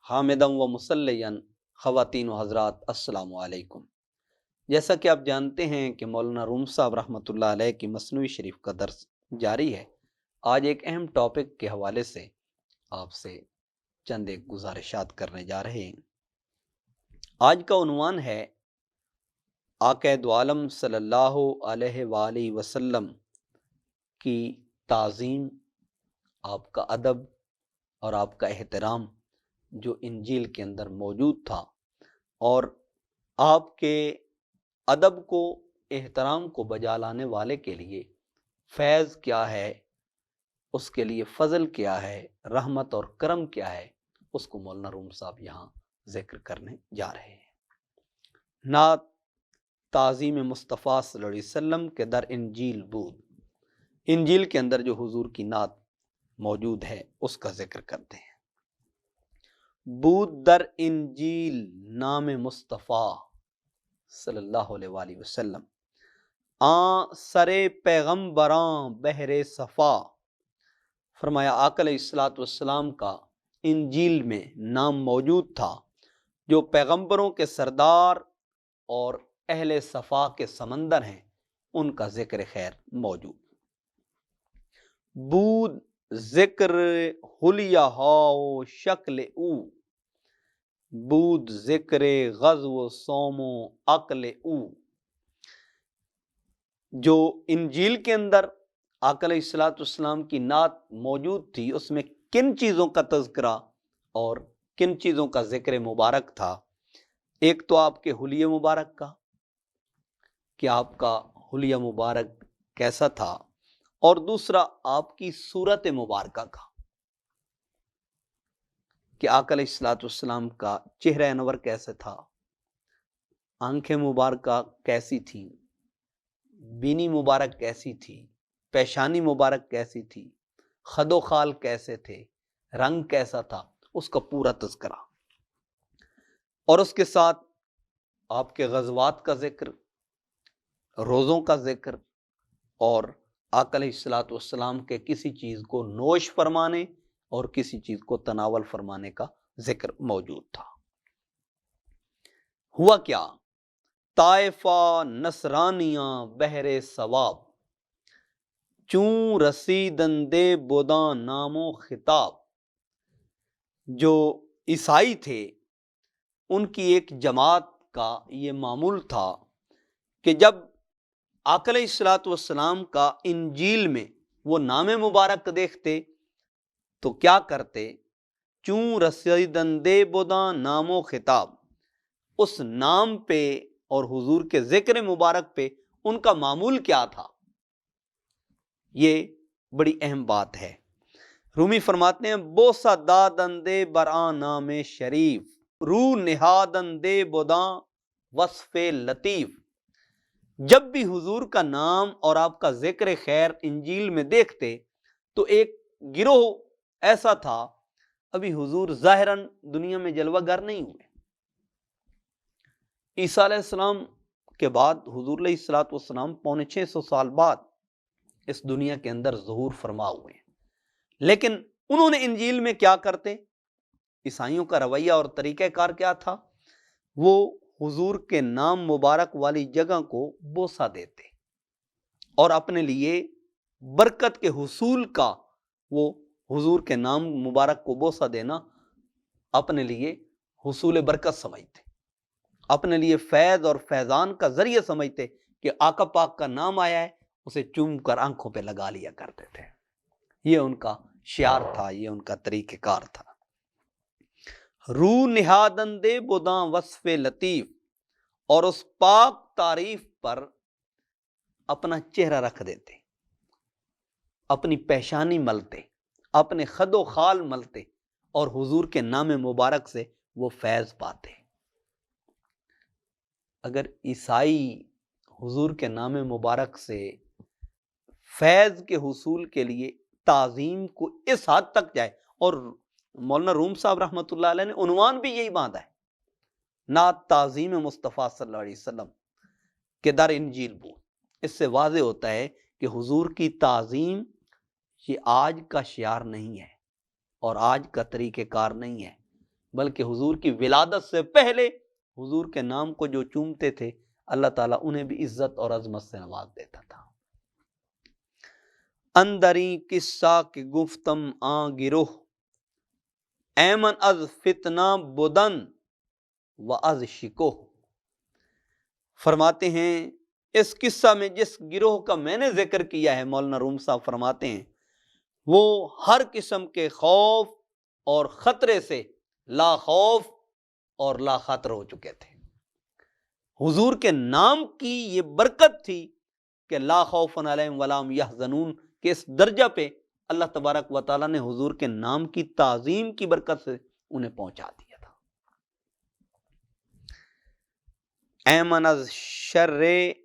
حامدم و مسلین خواتین و حضرات السلام علیکم۔ جیسا کہ آپ جانتے ہیں کہ مولانا روم صاحب رحمۃ اللہ علیہ کی مثنوی شریف کا درس جاری ہے۔ آج ایک اہم ٹاپک کے حوالے سے آپ سے چند ایک گزارشات کرنے جا رہے ہیں۔ آج کا عنوان ہے آقا دو عالم صلی اللہ علیہ وآلہ وسلم کی تعظیم، آپ کا ادب اور آپ کا احترام جو انجیل کے اندر موجود تھا، اور آپ کے ادب کو، احترام کو بجا لانے والے کے لیے فیض کیا ہے، اس کے لیے فضل کیا ہے، رحمت اور کرم کیا ہے، اس کو مولانا روم صاحب یہاں ذکر کرنے جا رہے ہیں۔ نعت تعظیم مصطفیٰ صلی اللہ علیہ وسلم کے در انجیل بود، انجیل کے اندر جو حضور کی نعت موجود ہے اس کا ذکر کرتے ہیں۔ بود در انجیل نام مصطفیٰ صلی اللہ علیہ وآلہ وسلم، آن سر پیغمبراں بحر صفا۔ فرمایا آقا علیہ الصلوۃ والسلام کا انجیل میں نام موجود تھا جو پیغمبروں کے سردار اور اہل صفا کے سمندر ہیں، ان کا ذکر خیر موجود۔ بود ذکر حلیہ ہاؤ شکل او، بود ذکر غزو و صوم و عقل او۔ جو انجیل کے اندر آقا علیہ الصلوۃ والسلام کی نعت موجود تھی، اس میں کن چیزوں کا تذکرہ اور کن چیزوں کا ذکر مبارک تھا؟ ایک تو آپ کے حلیہ مبارک کا کہ آپ کا حلیہ مبارک کیسا تھا، اور دوسرا آپ کی صورت مبارکہ کا کہ آقا علیہ الصلوۃ والسلام کا چہرہ انور کیسے تھا، آنکھیں مبارکہ کیسی تھی، بینی مبارک کیسی تھی، پیشانی مبارک کیسی تھی، خد و خال کیسے تھے، رنگ کیسا تھا، اس کا پورا تذکرہ، اور اس کے ساتھ آپ کے غزوات کا ذکر، روزوں کا ذکر، اور آقا علیہ الصلوۃ والسلام کے کسی چیز کو نوش فرمانے اور کسی چیز کو تناول فرمانے کا ذکر موجود تھا۔ ہوا کیا؟ طائفہ نصرانیاں بحر ثواب، چوں رسیدندے بداں نام و خطاب۔ جو عیسائی تھے ان کی ایک جماعت کا یہ معمول تھا کہ جب آقا علیہ الصلوۃ والسلام کا انجیل میں وہ نام مبارک دیکھتے تو کیا کرتے؟ چوں رسیدندے بداں نام و خطاب، اس نام پہ اور حضور کے ذکر مبارک پہ ان کا معمول کیا تھا؟ یہ بڑی اہم بات ہے۔ رومی فرماتے ہیں بوسہ دادندے برآں نام شریف، رو نہادندے بداں وصف لطیف۔ جب بھی حضور کا نام اور آپ کا ذکر خیر انجیل میں دیکھتے تو ایک گروہ ایسا تھا، ابھی حضور ظاہراً دنیا میں جلوہ گر نہیں ہوئے، عیسیٰ علیہ السلام کے بعد حضور علیہ الصلوۃ والسلام 650 سال بعد اس دنیا کے اندر ظہور فرما ہوئے ہیں، لیکن انہوں نے انجیل میں کیا کرتے؟ عیسائیوں کا رویہ اور طریقہ کار کیا تھا؟ وہ حضور کے نام مبارک والی جگہ کو بوسہ دیتے اور اپنے لیے برکت کے حصول کا، وہ حضور کے نام مبارک کو بوسہ دینا اپنے لیے حصول برکت سمجھتے، اپنے لیے فیض اور فیضان کا ذریعہ سمجھتے کہ آقا پاک کا نام آیا ہے، اسے چوم کر آنکھوں پہ لگا لیا کرتے تھے۔ یہ ان کا شعار تھا، یہ ان کا طریقہ کار تھا۔ رو نہادندے بداں وصف لطیف، اور اس پاک تعریف پر اپنا چہرہ رکھ دیتے، اپنی پیشانی ملتے، اپنے خد و خال ملتے، اور حضور کے نام مبارک سے وہ فیض پاتے۔ اگر عیسائی حضور کے نام مبارک سے فیض کے حصول کے لیے تعظیم کو اس حد تک جائے، اور مولانا روم صاحب رحمۃ اللہ علیہ نے عنوان بھی یہی باندھا ہے، نعت تعظیم مصطفیٰ صلی اللہ علیہ وسلم کے در انجیل بود، اس سے واضح ہوتا ہے کہ حضور کی تعظیم یہ آج کا شعار نہیں ہے اور آج کا طریقہ کار نہیں ہے، بلکہ حضور کی ولادت سے پہلے حضور کے نام کو جو چومتے تھے اللہ تعالیٰ انہیں بھی عزت اور عظمت سے نواز دیتا تھا۔ اندری قصہ کے گفتم آ گروہ، ایمن از فتنہ بدن و از شکوہ۔ فرماتے ہیں اس قصہ میں جس گروہ کا میں نے ذکر کیا ہے، مولانا روم صاحب فرماتے ہیں وہ ہر قسم کے خوف اور خطرے سے لا خوف اور لا خطر ہو چکے تھے۔ حضور کے نام کی یہ برکت تھی کہ لا خوف علیہم ولا هم یحزنون کے اس درجہ پہ اللہ تبارک و تعالیٰ نے حضور کے نام کی تعظیم کی برکت سے انہیں پہنچا دیا تھا۔ ایمن از شر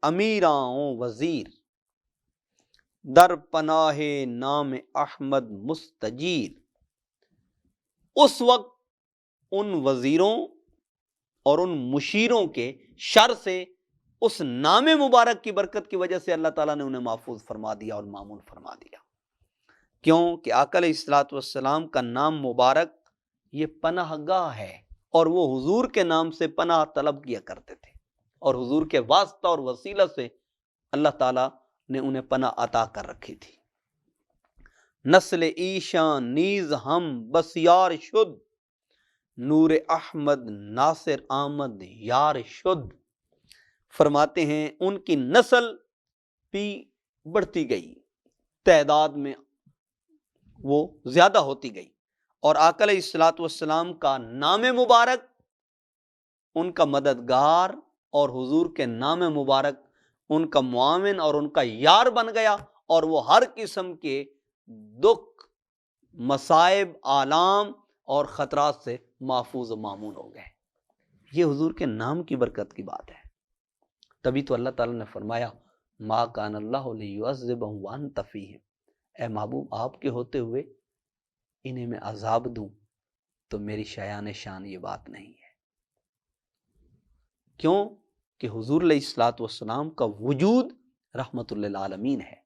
امیراں وزیر، در پناہ نام احمد مستجیر۔ اس وقت ان وزیروں اور ان مشیروں کے شر سے اس نام مبارک کی برکت کی وجہ سے اللہ تعالیٰ نے انہیں محفوظ فرما دیا اور معمون فرما دیا۔ کیوں کہ آقا علیہ الصلوۃ والسلام کا نام مبارک یہ پناہ گاہ ہے، اور وہ حضور کے نام سے پناہ طلب کیا کرتے تھے، اور حضور کے واسطہ اور وسیلہ سے اللہ تعالیٰ نے انہیں پناہ عطا کر رکھی تھی۔ نسل ایشان نیز ہم بسیار شد، نور احمد ناصر آمد یار شد۔ فرماتے ہیں ان کی نسل بھی بڑھتی گئی، تعداد میں وہ زیادہ ہوتی گئی، اور آقا علیہ الصلوۃ والسلام کا نام مبارک ان کا مددگار اور حضور کے نام مبارک ان کا معاون اور ان کا یار بن گیا، اور وہ ہر قسم کے دکھ، مصائب، آلام اور خطرات سے محفوظ و معمون ہو گئے۔ یہ حضور کے نام کی برکت کی بات ہے۔ تبھی تو اللہ تعالیٰ نے فرمایا ما کان اللہ لیعذبہم وانت فیہم، اے محبوب آپ کے ہوتے ہوئے انہیں میں عذاب دوں تو میری شایان شان یہ بات نہیں ہے۔ کیوں کہ حضور علیہ الصلوۃ والسلام کا وجود رحمت للعالمین ہے،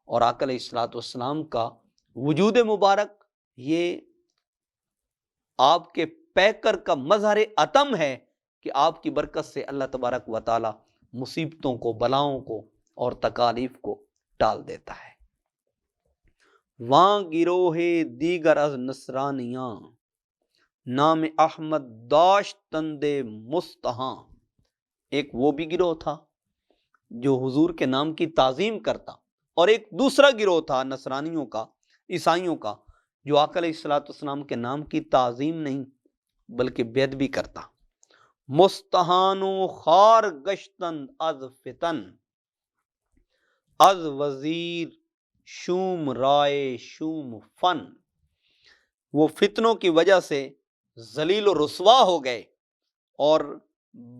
اور آقا علیہ الصلوۃ والسلام کا وجود مبارک یہ آپ کے پیکر کا مظہر عتم ہے کہ آپ کی برکت سے اللہ تبارک و تعالی مصیبتوں کو، بلاؤں کو اور تکالیف کو ٹال دیتا ہے۔ واں گروہ دیگر از نصرانیاں، نام احمد داشتند مستہاں۔ ایک وہ بھی گروہ تھا جو حضور کے نام کی تعظیم کرتا، اور ایک دوسرا گروہ تھا نصرانیوں کا، عیسائیوں کا، جو آقا علیہ الصلوۃ والسلام کے نام کی تعظیم نہیں بلکہ بید بھی کرتا۔ مستہان و خار گشتند از فتن، از وزیر شوم رائے شوم فن۔ وہ فتنوں کی وجہ سے ذلیل و رسوا ہو گئے، اور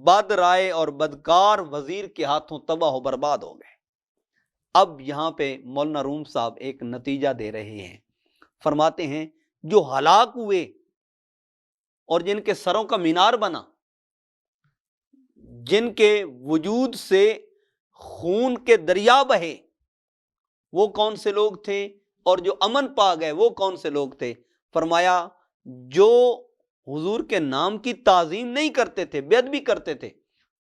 بد رائے اور بدکار وزیر کے ہاتھوں تباہ و برباد ہو گئے۔ اب یہاں پہ مولانا روم صاحب ایک نتیجہ دے رہے ہیں، فرماتے ہیں جو ہلاک ہوئے اور جن کے سروں کا مینار بنا، جن کے وجود سے خون کے دریا بہے، وہ کون سے لوگ تھے؟ اور جو امن پا گئے وہ کون سے لوگ تھے؟ فرمایا جو حضور کے نام کی تعظیم نہیں کرتے تھے، بیعت بھی کرتے تھے،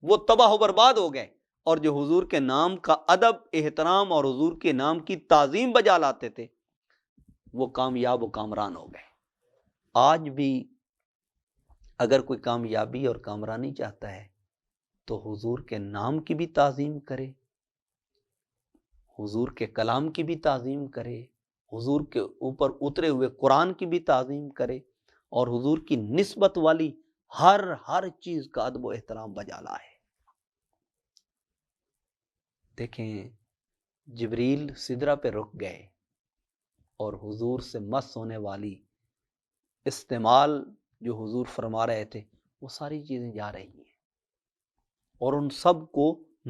وہ تباہ و برباد ہو گئے، اور جو حضور کے نام کا ادب، احترام اور حضور کے نام کی تعظیم بجا لاتے تھے وہ کامیاب و کامران ہو گئے۔ آج بھی اگر کوئی کامیابی اور کامرانی چاہتا ہے تو حضور کے نام کی بھی تعظیم کرے، حضور کے کلام کی بھی تعظیم کرے، حضور کے اوپر اترے ہوئے قرآن کی بھی تعظیم کرے، اور حضور کی نسبت والی ہر چیز کا ادب و احترام بجا لائے۔ دیکھیں جبریل سدرہ پہ رک گئے، اور حضور سے مس ہونے والی استعمال جو حضور فرما رہے تھے وہ ساری چیزیں جا رہی ہیں، اور ان سب کو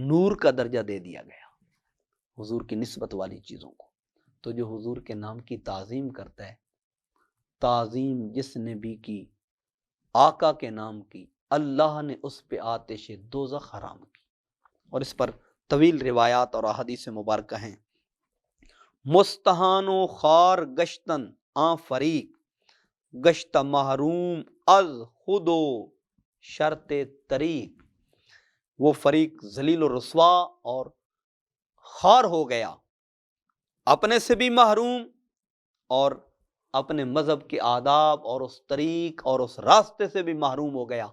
نور کا درجہ دے دیا گیا حضور کی نسبت والی چیزوں کو۔ تو جو حضور کے نام کی تعظیم کرتا ہے، تعظیم جس نے بھی کی آقا کے نام کی، اللہ نے اس پہ آتش دوزخ حرام کی، اور اس پر طویل روایات اور احادیث مبارکہ ہیں۔ مستہان و خار گشتن آ فریق، گشت محروم از خودو شرط طریق، وہ فریق ذلیل و رسوا اور خوار ہو گیا، اپنے سے بھی محروم اور اپنے مذہب کے آداب اور اس طریق اور اس راستے سے بھی محروم ہو گیا،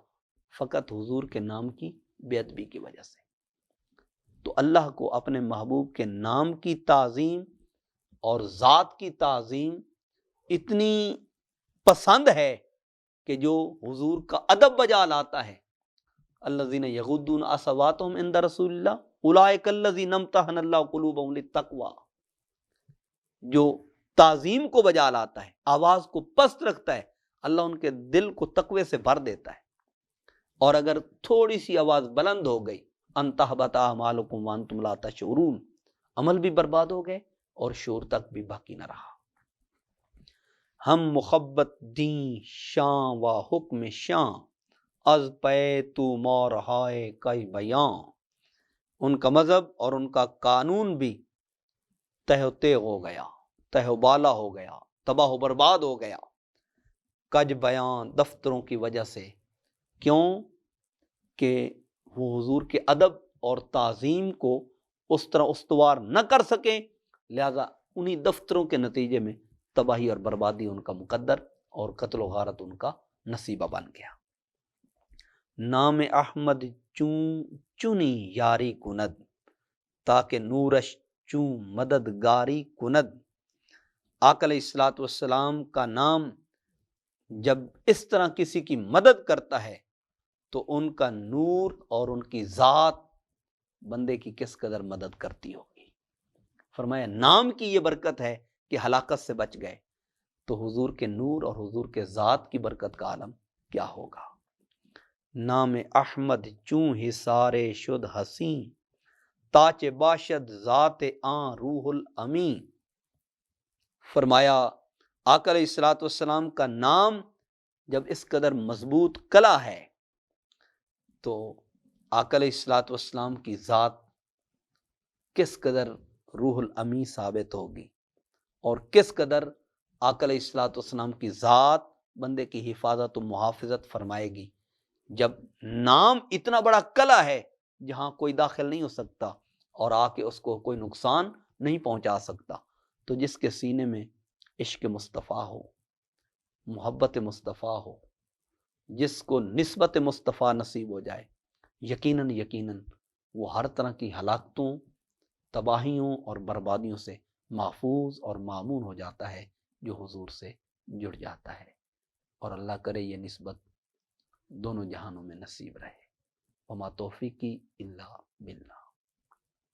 فقط حضور کے نام کی بے ادبی کی وجہ سے۔ تو اللہ کو اپنے محبوب کے نام کی تعظیم اور ذات کی تعظیم اتنی پسند ہے کہ جو حضور کا ادب بجا لاتا ہے، الذین یغضون اصواتهم عند رسول اللہ اولئک الذین امتحن اللہ قلوبهم للتقوی، جو تعظیم کو بجا لاتا ہے، آواز کو پست رکھتا ہے، اللہ ان کے دل کو تقوی سے بھر دیتا ہے۔ اور اگر تھوڑی سی آواز بلند ہو گئی، ان تحبط اعمالکم وانتم لا تشعرون، عمل بھی برباد ہو گئے اور شعور تک بھی باقی نہ رہا۔ ہم محبت دین شاں و حکم شاں، از پے تو مورہائے کئی بیاں، ان کا مذہب اور ان کا قانون بھی تہ و تیغ ہو گیا، تہ و بالا ہو گیا، تباہ و برباد ہو گیا، کج بیان دفتروں کی وجہ سے۔ کیوں کہ وہ حضور کے ادب اور تعظیم کو اس طرح استوار نہ کر سکیں، لہذا انہی دفتروں کے نتیجے میں تباہی اور بربادی ان کا مقدر اور قتل و غارت ان کا نصیبہ بن گیا۔ نام احمد چون چنی یاری کند، تاکہ نورش چون مددگاری کند۔ آقا علیہ الصلوۃ والسلام کا نام جب اس طرح کسی کی مدد کرتا ہے تو ان کا نور اور ان کی ذات بندے کی کس قدر مدد کرتی ہوگی۔ فرمایا نام کی یہ برکت ہے کہ ہلاکت سے بچ گئے، تو حضور کے نور اور حضور کے ذات کی برکت کا عالم کیا ہوگا۔ نام احمد چوں حصار شد حسین، تاچ باشد ذات آن روح الامین۔ فرمایا آقا علیہ الصلوۃ والسلام کا نام جب اس قدر مضبوط کلا ہے تو آقا علیہ الصلوۃ والسلام کی ذات کس قدر روح الامین ثابت ہوگی، اور کس قدر آقا علیہ الصلوۃ والسلام کی ذات بندے کی حفاظت و محافظت فرمائے گی۔ جب نام اتنا بڑا قلعہ ہے جہاں کوئی داخل نہیں ہو سکتا اور آ کے اس کو کوئی نقصان نہیں پہنچا سکتا، تو جس کے سینے میں عشق مصطفیٰ ہو، محبت مصطفیٰ ہو، جس کو نسبت مصطفیٰ نصیب ہو جائے، یقیناً یقیناً وہ ہر طرح کی ہلاکتوں، تباہیوں اور بربادیوں سے محفوظ اور مامون ہو جاتا ہے جو حضور سے جڑ جاتا ہے۔ اور اللہ کرے یہ نسبت دونوں جہانوں میں نصیب رہے۔ وما توفیقی الا باللہ۔